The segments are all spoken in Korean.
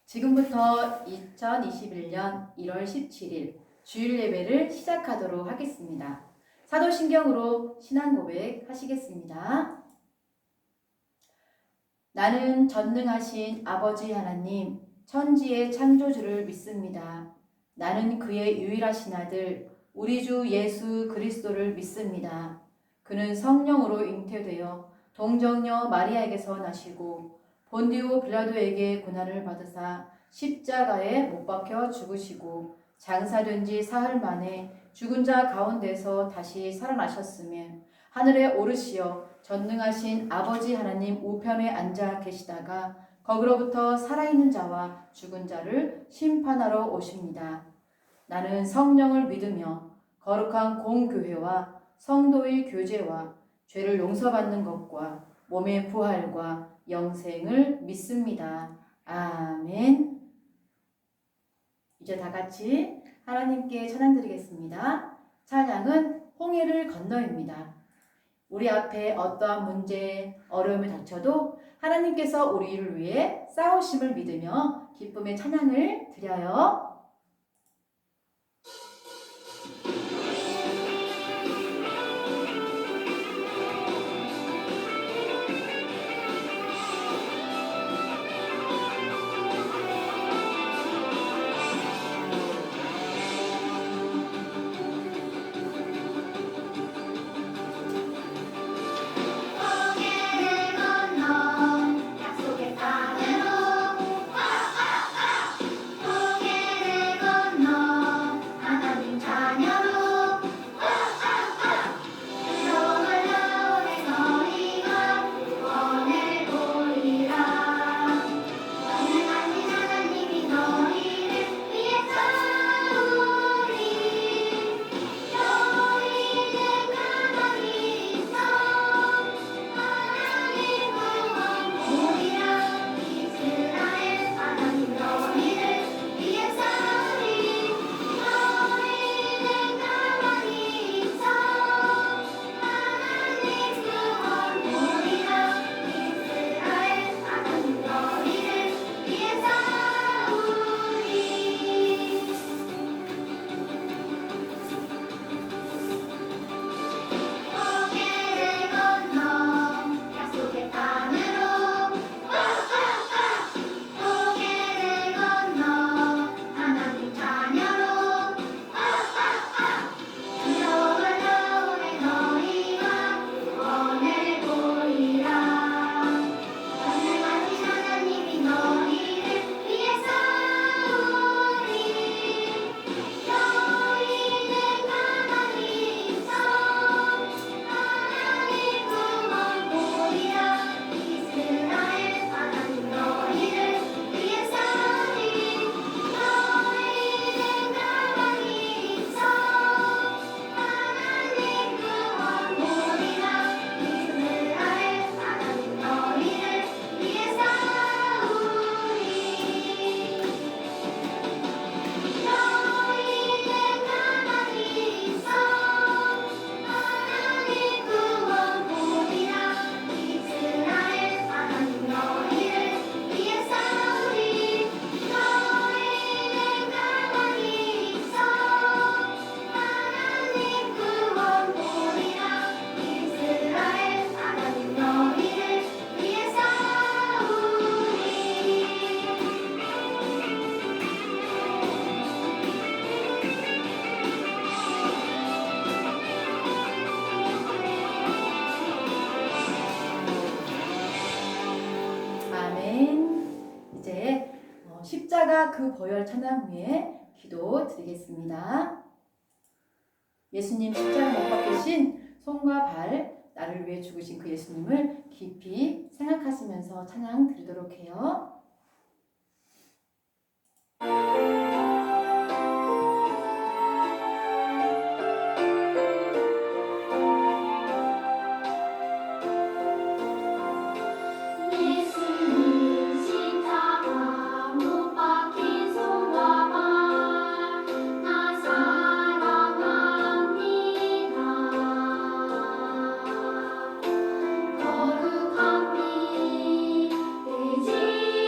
지금부터 2021년 1월 17일 주일 예배를 시작하도록 하겠습니다. 사도신경으로 신앙 고백 하시겠습니다. 나는 전능하신 아버지 하나님, 천지의 창조주를 믿습니다. 나는 그의 유일하신 아들, 우리 주 예수 그리스도를 믿습니다. 그는 성령으로 잉태되어 동정녀 마리아에게서 나시고 본디오 빌라도에게 고난을 받으사 십자가에 못 박혀 죽으시고 장사된 지 사흘 만에 죽은 자 가운데서 다시 살아나셨으며 하늘에 오르시어 전능하신 아버지 하나님 우편에 앉아 계시다가 거기로부터 살아있는 자와 죽은 자를 심판하러 오십니다. 나는 성령을 믿으며 거룩한 공교회와 성도의 교제와 죄를 용서받는 것과 몸의 부활과 영생을 믿습니다. 아멘. 이제 다 같이 하나님께 찬양 드리겠습니다. 찬양은 홍해를 건너입니다. 우리 앞에 어떠한 문제, 어려움이 닥쳐도 하나님께서 우리를 위해 싸우심을 믿으며 기쁨의 찬양을 드려요. 이제 십자가 그 보혈 찬양 후에 기도 드리겠습니다. 예수님 십자가 못 박히신 손과 발, 나를 위해 죽으신 그 예수님을 깊이 생각하시면서 찬양 드리도록 해요. 거룩한 빛, 의지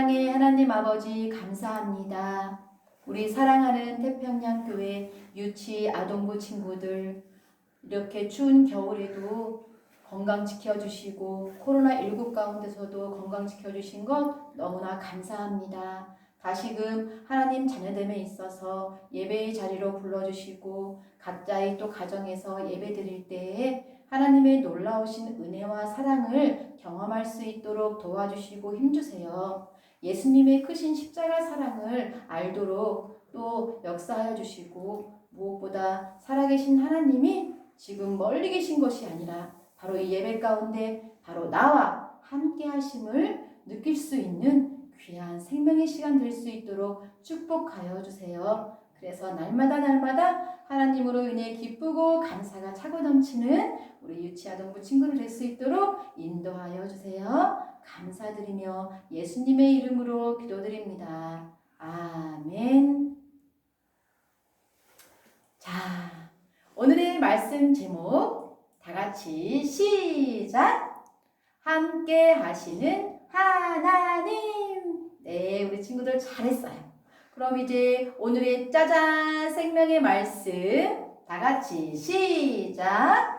만왕의 하나님 아버지 감사합니다. 우리 사랑하는 태평양교회 유치 아동부 친구들 이렇게 추운 겨울에도 건강 지켜주시고 코로나19 가운데서도 건강 지켜주신 것 너무나 감사합니다. 다시금 하나님 자녀됨에 있어서 예배의 자리로 불러주시고 각자의 또 가정에서 예배 드릴 때에 하나님의 놀라우신 은혜와 사랑을 경험할 수 있도록 도와주시고 힘주세요. 예수님의 크신 십자가 사랑을 알도록 또 역사하여 주시고 무엇보다 살아계신 하나님이 지금 멀리 계신 것이 아니라 바로 이 예배 가운데 바로 나와 함께 하심을 느낄 수 있는 귀한 생명의 시간 될 수 있도록 축복하여 주세요. 그래서 날마다 하나님으로 인해 기쁘고 감사가 차고 넘치는 우리 유치아동부 친구들 될 수 있도록 인도하여 주세요. 감사드리며 예수님의 이름으로 기도드립니다. 아멘. 자, 오늘의 말씀 제목 다 같이 시작! 함께 하시는 하나님. 네, 우리 친구들 잘했어요. 그럼 이제 오늘의 짜잔 생명의 말씀 다 같이 시작!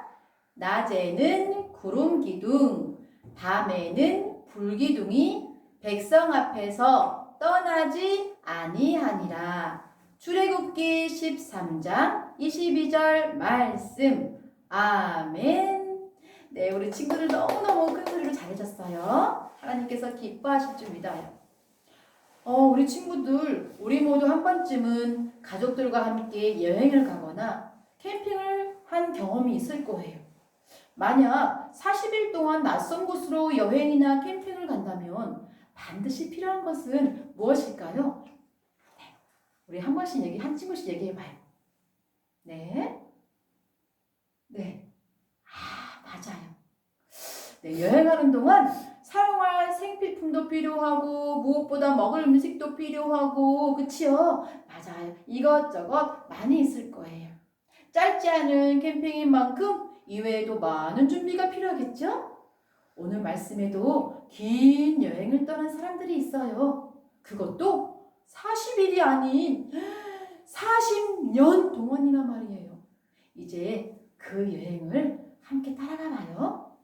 낮에는 구름 기둥, 밤에는 불 기둥이 백성 앞에서 떠나지 아니하니라. 출애굽기 13장 22절 말씀. 아멘. 네, 우리 친구들 너무너무 큰 소리로 잘해줬어요. 하나님께서 기뻐하실 줄 믿어요. 우리 친구들, 우리 모두 한 번쯤은 가족들과 함께 여행을 가거나 캠핑을 한 경험이 있을 거예요. 만약 40일 동안 낯선 곳으로 여행이나 캠핑을 간다면 반드시 필요한 것은 무엇일까요? 네, 우리 한 친구씩 얘기해봐요. 네. 네. 맞아요. 네, 여행하는 동안 사용할 생필품도 필요하고 무엇보다 먹을 음식도 필요하고 그치요? 맞아요. 이것저것 많이 있을 거예요. 짧지 않은 캠핑인 만큼 이외에도 많은 준비가 필요하겠죠? 오늘 말씀에도 긴 여행을 떠난 사람들이 있어요. 그것도 40일이 아닌 40년 동안이나 말이에요. 이제 그 여행을 함께 따라가 봐요.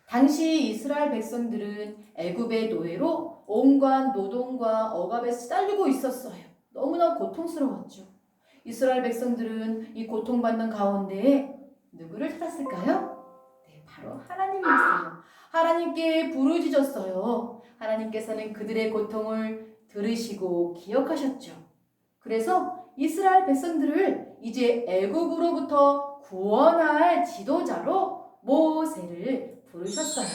당시 이스라엘 백성들은 애굽의 노예로 온갖 노동과 억압에 시달리고 있었어요. 너무나 고통스러웠죠. 이스라엘 백성들은 이 고통받는 가운데 누구를 찾았을까요? 네, 바로 하나님이었어요. 하나님께 부르짖었어요. 하나님께서는 그들의 고통을 들으시고 기억하셨죠. 그래서 이스라엘 백성들을 이제 애굽으로부터 구원할 지도자로 모세를 부르셨어요.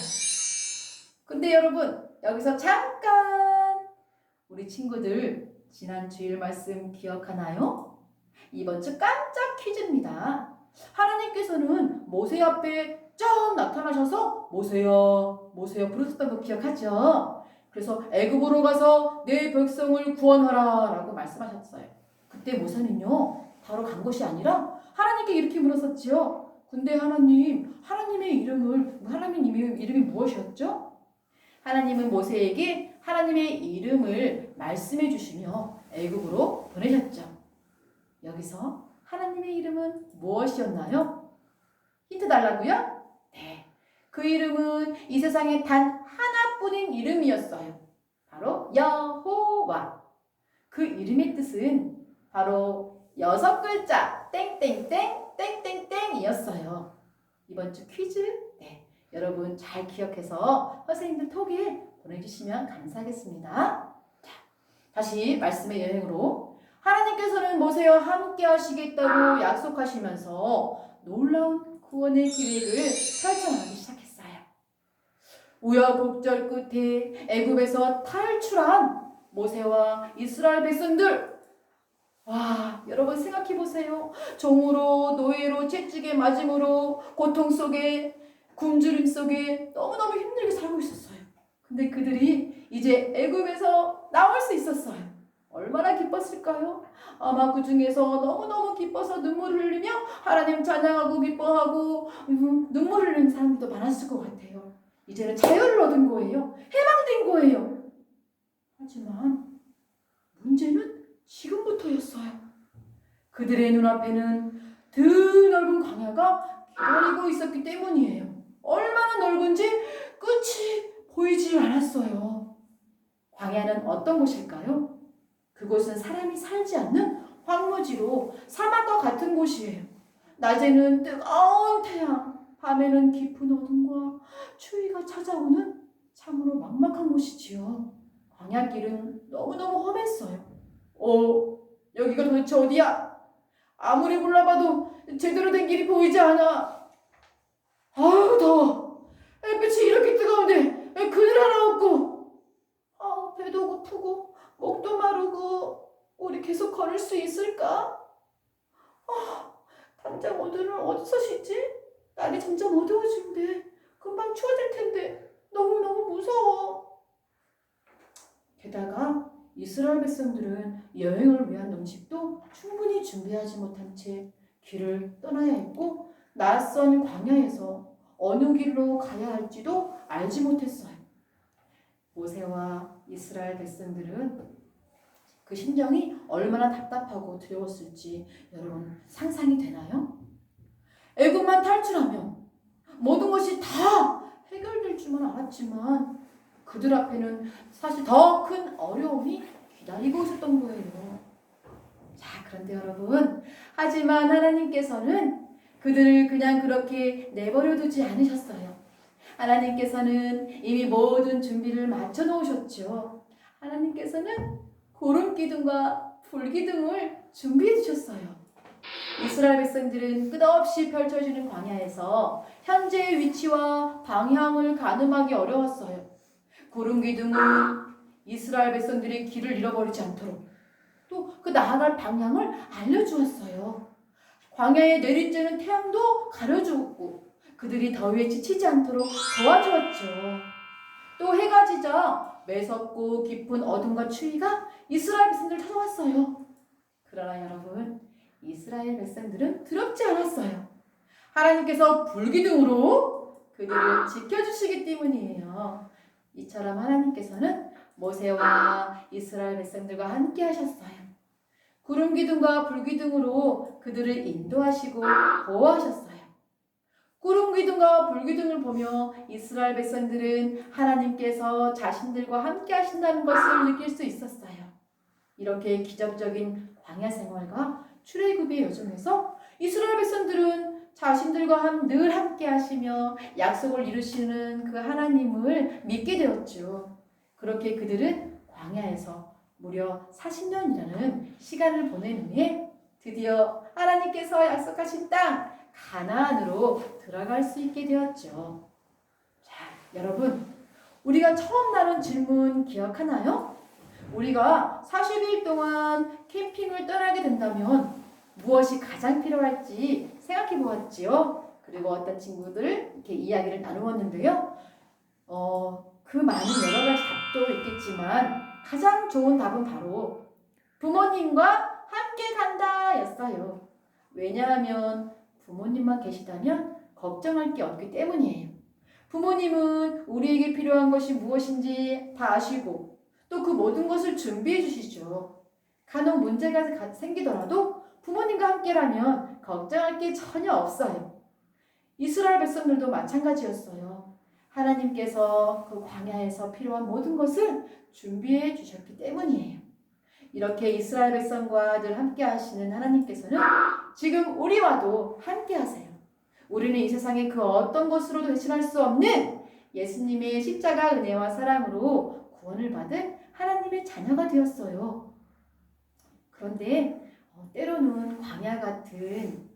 근데 여러분, 여기서 잠깐 우리 친구들 지난 주일 말씀 기억하나요? 이번 주 깜짝 퀴즈입니다. 하나님께서는 모세 앞에 쫙 나타나셔서 모세야 모세야 부르셨던 거 기억하죠? 그래서 애굽으로 가서 내 백성을 구원하라 라고 말씀하셨어요. 그때 모세는요 바로 간 것이 아니라 하나님께 이렇게 물었었지요. 근데 하나님의 이름이 무엇이었죠? 하나님은 모세에게 하나님의 이름을 말씀해 주시며 애굽으로 보내셨죠. 여기서 하나님의 이름은 무엇이었나요? 힌트 달라고요? 네. 그 이름은 이 세상에 단 하나뿐인 이름이었어요. 바로 여호와. 그 이름의 뜻은 바로 6글자 땡땡땡 땡땡땡이었어요. 이번 주 퀴즈 여러분 잘 기억해서 선생님들 톡에 보내주시면 감사하겠습니다. 자, 다시 말씀의 여행으로 하나님께서는 모세와 함께 하시겠다고 약속하시면서 놀라운 구원의 계획을 펼쳐나가기 시작했어요. 우여곡절 끝에 애굽에서 탈출한 모세와 이스라엘 백성들, 와, 여러분 생각해 보세요. 종으로 노예로 채찍에 맞음으로 고통 속에 굶주림 속에 너무너무 힘들게 살고 있었어요. 근데 그들이 이제 애굽에서 나올 수 있었어요. 얼마나 기뻤을까요? 아마 그 중에서 너무너무 기뻐서 눈물을 흘리며 하나님 찬양하고 기뻐하고 눈물을 흘리는 사람들도 많았을 것 같아요. 이제는 자유를 얻은 거예요. 해방된 거예요. 하지만 문제는 지금부터였어요. 그들의 눈앞에는 드넓은 광야가 기다리고 있었기 때문이에요. 얼마나 넓은지 끝이 보이지 않았어요. 광야는 어떤 곳일까요? 그곳은 사람이 살지 않는 황무지로 사막과 같은 곳이에요. 낮에는 뜨거운 태양, 밤에는 깊은 어둠과 추위가 찾아오는 참으로 막막한 곳이지요. 광야길은 너무너무 험했어요. 여기가 도대체 어디야? 아무리 불러봐도 제대로 된 길이 보이지 않아. 아우, 더워. 햇빛이 이렇게 뜨거운데 그늘 하나 없고. 배도 고프고 목도 마르고. 우리 계속 걸을 수 있을까? 당장 오늘은 어디서 쉬지? 날이 점점 어두워지는데 금방 추워질 텐데 너무너무 무서워. 게다가 이스라엘 백성들은 여행을 위한 음식도 충분히 준비하지 못한 채 길을 떠나야 했고 낯선 광야에서 어느 길로 가야 할지도 알지 못했어요. 모세와 이스라엘 백성들은 그 심정이 얼마나 답답하고 두려웠을지 여러분 상상이 되나요? 애굽만 탈출하면 모든 것이 다 해결될 줄만 알았지만 그들 앞에는 사실 더 큰 어려움이 기다리고 있었던 거예요. 자, 그런데 여러분, 하지만 하나님께서는 그들을 그냥 그렇게 내버려 두지 않으셨어요. 하나님께서는 이미 모든 준비를 마쳐 놓으셨죠. 하나님께서는 구름 기둥과 불 기둥을 준비해 주셨어요. 이스라엘 백성들은 끝없이 펼쳐지는 광야에서 현재의 위치와 방향을 가늠하기 어려웠어요. 구름 기둥은 이스라엘 백성들이 길을 잃어버리지 않도록 또 그 나아갈 방향을 알려주었어요. 광야에 내리쬐는 태양도 가려주었고 그들이 더위에 지치지 않도록 도와주었죠. 또 해가 지자 매섭고 깊은 어둠과 추위가 이스라엘 백성들을 찾아왔어요. 그러나 여러분, 이스라엘 백성들은 두렵지 않았어요. 하나님께서 불기둥으로 그들을 지켜주시기 때문이에요. 이처럼 하나님께서는 모세와 이스라엘 백성들과 함께 하셨어요. 구름 기둥과 불 기둥으로 그들을 인도하시고 보호하셨어요. 구름 기둥과 불 기둥을 보며 이스라엘 백성들은 하나님께서 자신들과 함께 하신다는 것을 느낄 수 있었어요. 이렇게 기적적인 광야 생활과 출애굽의 여정에서 이스라엘 백성들은 자신들과 늘 함께 하시며 약속을 이루시는 그 하나님을 믿게 되었죠. 그렇게 그들은 광야에서 무려 40년이라는 시간을 보낸 후에 드디어 하나님께서 약속하신 땅 가나안으로 들어갈 수 있게 되었죠. 자, 여러분, 우리가 처음 나눈 질문 기억하나요? 우리가 40일 동안 캠핑을 떠나게 된다면 무엇이 가장 필요할지 생각해 보았지요. 그리고 어떤 친구들 이렇게 이야기를 나누었는데요. 그 많은 여러 가지 답도 있겠지만 가장 좋은 답은 바로 부모님과 함께 간다 였어요. 왜냐하면 부모님만 계시다면 걱정할 게 없기 때문이에요. 부모님은 우리에게 필요한 것이 무엇인지 다 아시고 또 그 모든 것을 준비해 주시죠. 간혹 문제가 생기더라도 부모님과 함께라면 걱정할 게 전혀 없어요. 이스라엘 백성들도 마찬가지였어요. 하나님께서 그 광야에서 필요한 모든 것을 준비해 주셨기 때문이에요. 이렇게 이스라엘 백성과 늘 함께 하시는 하나님께서는 지금 우리와도 함께 하세요. 우리는 이 세상의 그 어떤 것으로도 대신할 수 없는 예수님의 십자가 은혜와 사랑으로 구원을 받은 하나님의 자녀가 되었어요. 그런데 때로는 광야 같은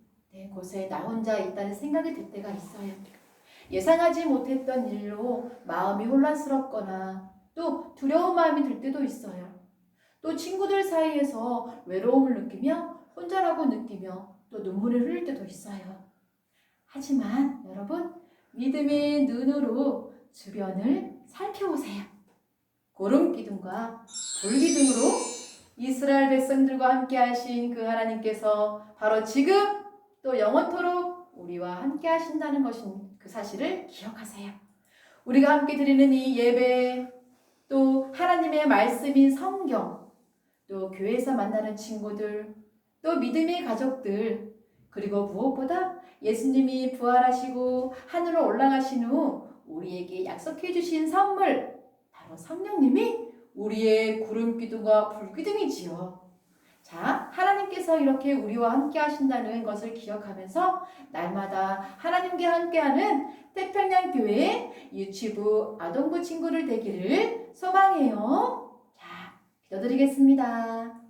곳에 나 혼자 있다는 생각이 들 때가 있어요. 예상하지 못했던 일로 마음이 혼란스럽거나 또 두려운 마음이 들 때도 있어요. 또 친구들 사이에서 외로움을 느끼며 혼자라고 느끼며 또 눈물을 흘릴 때도 있어요. 하지만 여러분, 믿음의 눈으로 주변을 살펴보세요. 구름 기둥과 불 기둥으로 이스라엘 백성들과 함께 하신 그 하나님께서 바로 지금 또 영원토록 우리와 함께 하신다는 것인 그 사실을 기억하세요. 우리가 함께 드리는 이 예배, 또 하나님의 말씀인 성경, 또 교회에서 만나는 친구들, 또 믿음의 가족들, 그리고 무엇보다 예수님이 부활하시고 하늘로 올라가신 후 우리에게 약속해 주신 선물, 바로 성령님이 우리의 구름기둥과 불기둥이지요. 자, 하나님께서 이렇게 우리와 함께 하신다는 것을 기억하면서 날마다 하나님과 함께하는 태평양교회 유치부 아동부 친구들 되기를 소망해요. 자, 기도드리겠습니다.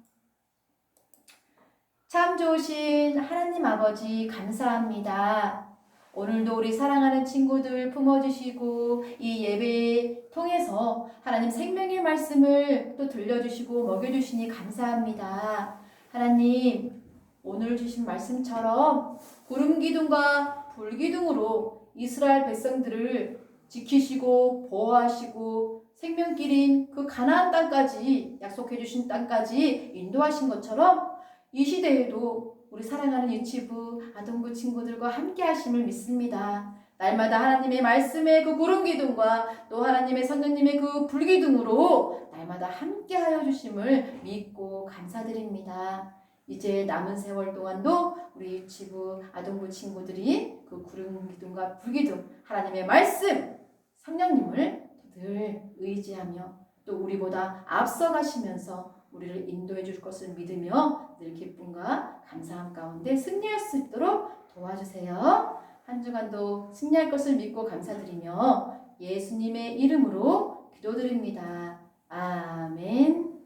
참 좋으신 하나님 아버지 감사합니다. 오늘도 우리 사랑하는 친구들 품어주시고 이 예배 통해서 하나님 생명의 말씀을 또 들려주시고 먹여주시니 감사합니다. 하나님, 오늘 주신 말씀처럼 구름기둥과 불기둥으로 이스라엘 백성들을 지키시고 보호하시고 생명길인 그 가나안 땅까지, 약속해 주신 땅까지 인도하신 것처럼 이 시대에도 우리 사랑하는 유치부 아동부 친구들과 함께 하심을 믿습니다. 날마다 하나님의 말씀의 그 구름기둥과 또 하나님의 성령님의 그 불기둥으로 날마다 함께 하여 주심을 믿고 감사드립니다. 이제 남은 세월 동안도 우리 유치부 아동부 친구들이 그 구름기둥과 불기둥, 하나님의 말씀, 성령님을 늘 의지하며 또 우리보다 앞서가시면서 우리를 인도해 줄 것을 믿으며 늘 기쁨과 감사함 가운데 승리할 수 있도록 도와주세요. 한 주간도 승리할 것을 믿고 감사드리며 예수님의 이름으로 기도드립니다. 아멘.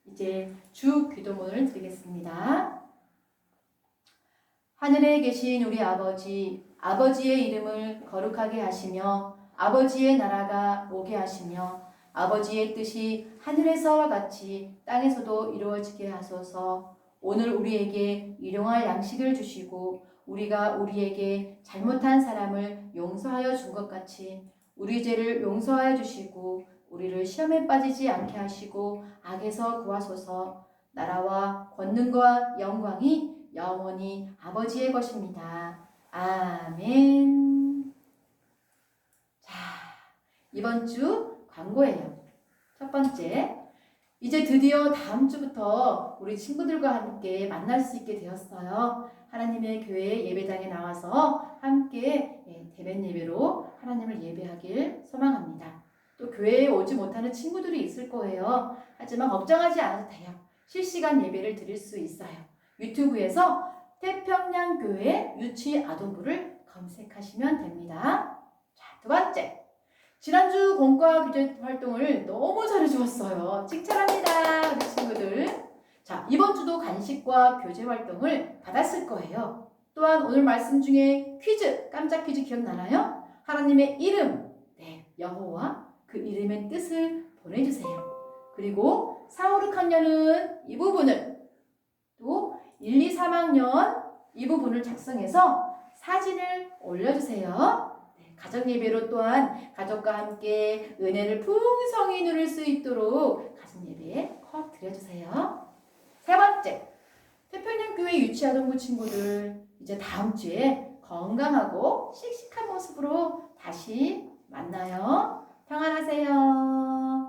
이제 주 기도문을 드리겠습니다. 하늘에 계신 우리 아버지, 아버지의 이름을 거룩하게 하시며 아버지의 나라가 오게 하시며 아버지의 뜻이 하늘에서와 같이 땅에서도 이루어지게 하소서. 오늘 우리에게 일용할 양식을 주시고 우리가 우리에게 잘못한 사람을 용서하여 준 것 같이 우리 죄를 용서하여 주시고 우리를 시험에 빠지지 않게 하시고 악에서 구하소서. 나라와 권능과 영광이 영원히 아버지의 것입니다. 아멘. 자, 이번 주 광고예요. 첫 번째, 이제 드디어 다음 주부터 우리 친구들과 함께 만날 수 있게 되었어요. 하나님의 교회 예배당에 나와서 함께 대면 예배로 하나님을 예배하길 소망합니다. 또 교회에 오지 못하는 친구들이 있을 거예요. 하지만 걱정하지 않아도 돼요. 실시간 예배를 드릴 수 있어요. 유튜브에서 태평양교회 유치아동부를 검색하시면 됩니다. 자, 두 번째. 지난주 공과 교제 활동을 너무 잘해주었어요. 칭찬합니다, 우리 친구들. 자, 이번 주도 간식과 교제 활동을 받았을 거예요. 또한 오늘 말씀 중에 퀴즈, 깜짝 퀴즈 기억나나요? 하나님의 이름, 여호와, 그 이름의 뜻을 보내주세요. 그리고 4, 5, 6학년은 이 부분을, 또 1, 2, 3학년 이 부분을 작성해서 사진을 올려주세요. 가정예배로 또한 가족과 함께 은혜를 풍성히 누릴 수 있도록 가정예배에 꼭 드려주세요. 세 번째, 태평양교회 유치아동부 친구들 이제 다음 주에 건강하고 씩씩한 모습으로 다시 만나요. 평안하세요.